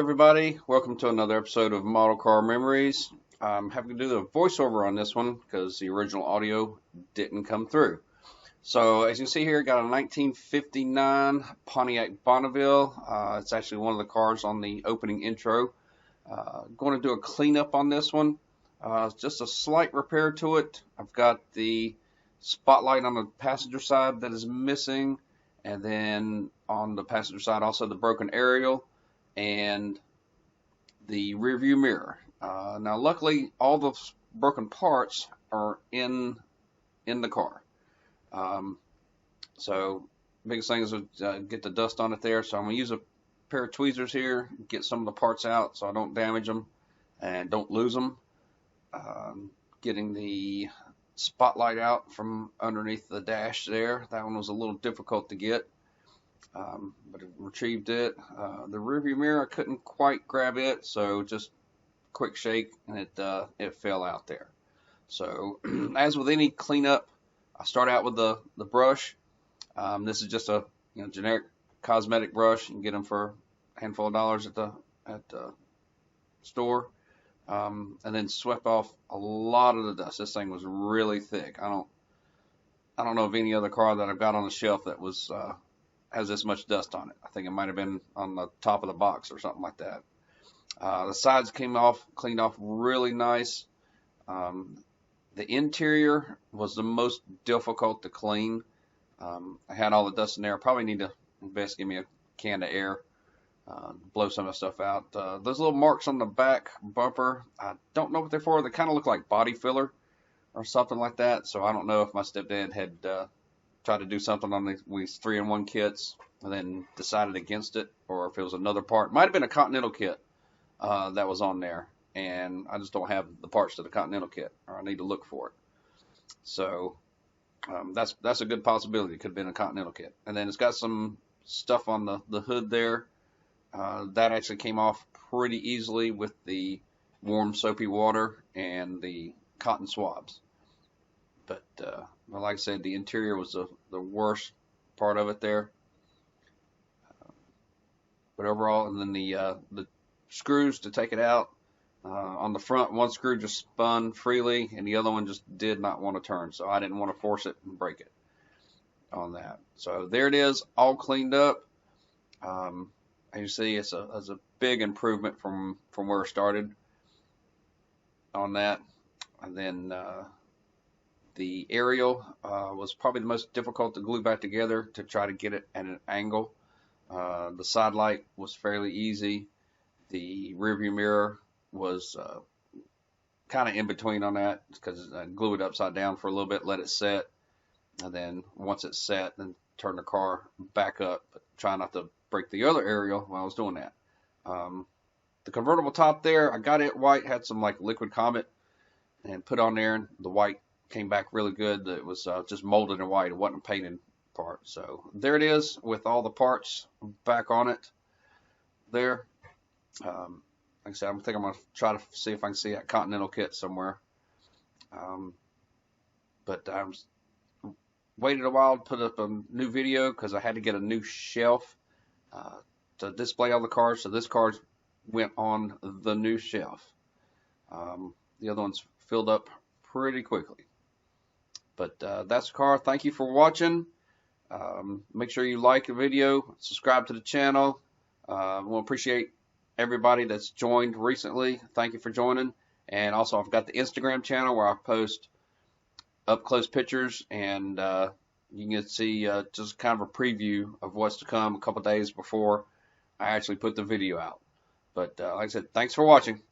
everybody. Welcome to another episode of Model Car Memories. I'm having to do the voiceover on this one because the original audio didn't come through. So as you can see here, got a 1959 Pontiac Bonneville. It's actually one of the cars on the opening intro. Going to do a cleanup on this one. Just a slight repair to it. I've got the spotlight on the passenger side that is missing, and then on the passenger side also the broken aerial and the rear view mirror. Now luckily all the broken parts are in the car. So biggest thing is get the dust on it there. So I'm going to use a pair of tweezers here, get some of the parts out so I don't damage them and don't lose them. Getting the spotlight out from underneath the dash there. That one was a little difficult to get. But it retrieved it. The rearview mirror, I couldn't quite grab it, so just quick shake and it fell out there. So as with any cleanup, I start out with the brush. This is just a generic cosmetic brush. You can get them for a handful of dollars at the store. And then swept off a lot of the dust. This thing was really thick. I don't know of any other car that I've got on the shelf that was has this much dust on it. I think it might have been on the top of the box or something like that. The sides came off, cleaned off really nice. The interior was the most difficult to clean. I had all the dust in there. I probably need to invest, give me a can of air, blow some of the stuff out. Those little marks on the back bumper, I don't know what they're for. They kind of look like body filler or something like that. So I don't know if my stepdad had tried to do something on these 3-in-1 kits and then decided against it, or if it was another part. Might have been a Continental kit that was on there, and I just don't have the parts to the Continental kit, or I need to look for it. So that's a good possibility. It could have been a Continental kit. And then it's got some stuff on the hood there. That actually came off pretty easily with the warm soapy water and the cotton swabs. But like I said, the interior was the worst part of it there. But overall, and then the screws to take it out. On the front, one screw just spun freely, and the other one just did not want to turn. So I didn't want to force it and break it on that. So there it is, all cleaned up. As you see, it's a big improvement from where it started on that. And then the aerial was probably the most difficult to glue back together to try to get it at an angle. The side light was fairly easy. The rearview mirror was kind of in between on that because I glued it upside down for a little bit, let it set, and then once it's set, then turn the car back up, but try not to break the other aerial while I was doing that. The convertible top there, I got it white, had some like liquid Comet, and put on there, and the white came back really good. It was just molded in white. It wasn't a painted part. So there it is with all the parts back on it there. Like I said, I think I'm going to try to see if I can see that Continental kit somewhere. But I waited a while to put up a new video because I had to get a new shelf to display all the cars. So this car went on the new shelf. The other ones filled up pretty quickly. But that's the car. Thank you for watching. Make sure you like the video, subscribe to the channel. We'll appreciate everybody that's joined recently. Thank you for joining. And also I've got the Instagram channel where I post up close pictures, and you can see just kind of a preview of what's to come a couple days before I actually put the video out. But like I said, thanks for watching.